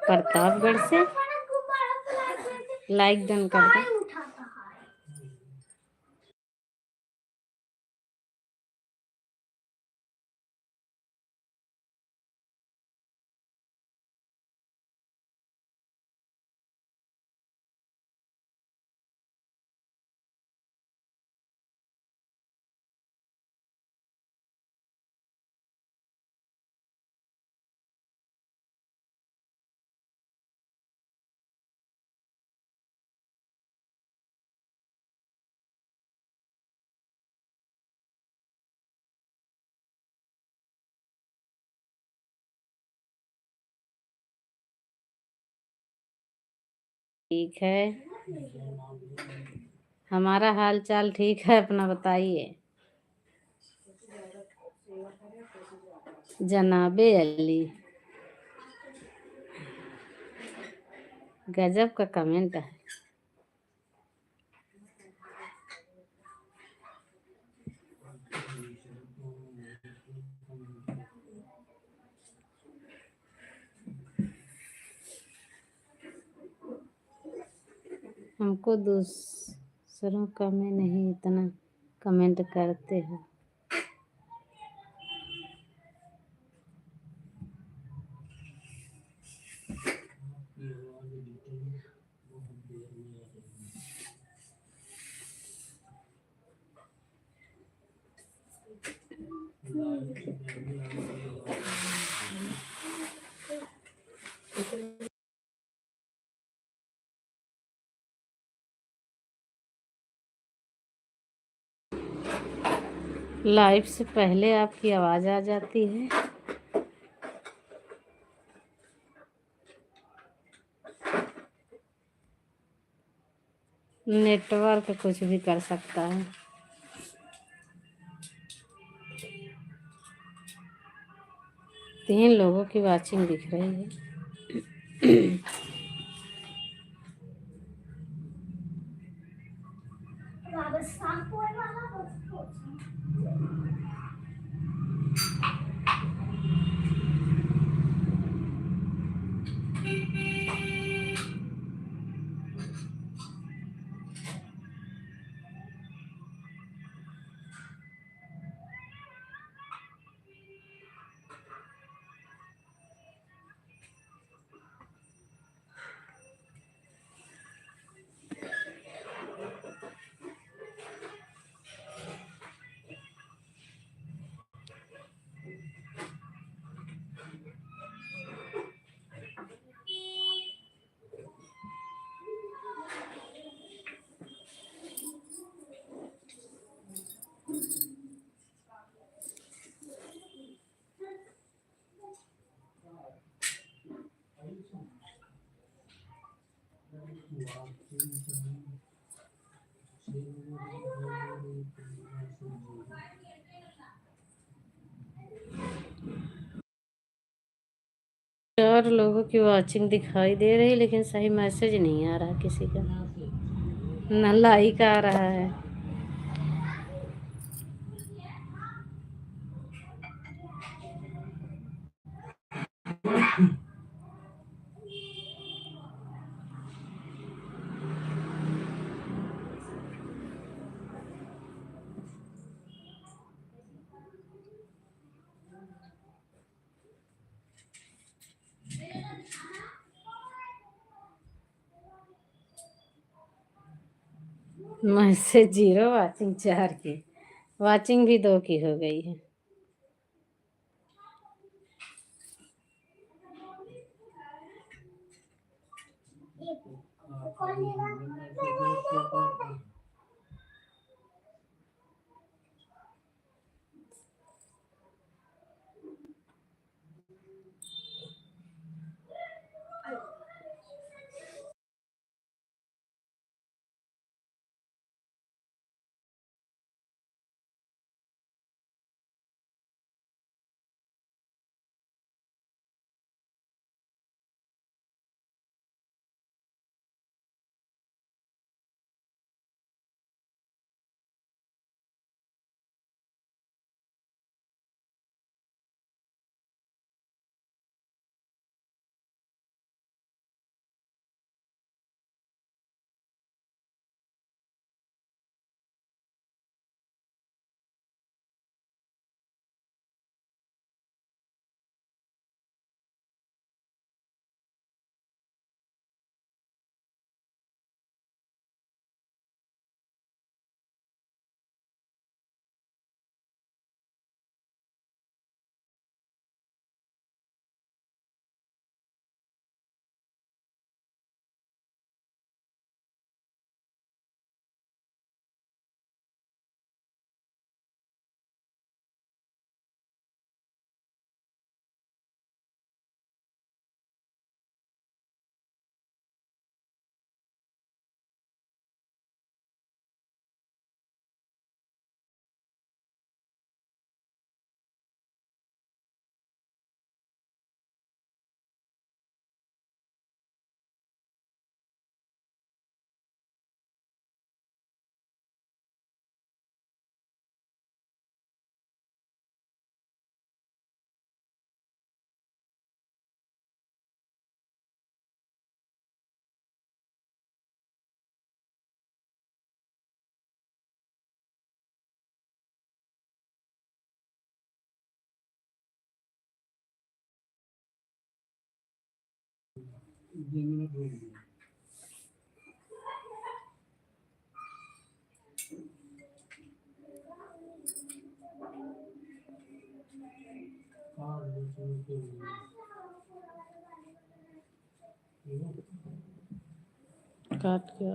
प्रतापगढ़ से like done कर दो। ठीक है, हमारा हाल चाल ठीक है, अपना बताइए। जनाबे अली, गजब का कमेंट है। हमको दूसरों का में नहीं इतना कमेंट करते हैं। लाइव से पहले आपकी आवाज़ आ जाती है। नेटवर्क कुछ भी कर सकता है। तीन लोगों की वाचिंग दिख रही है। चार लोगों की वॉचिंग दिखाई दे रही, लेकिन सही मैसेज नहीं आ रहा किसी का, न लाइक आ रहा है। मैसेज जीरो, वॉचिंग चार की, वॉचिंग भी दो की हो गई है। काट के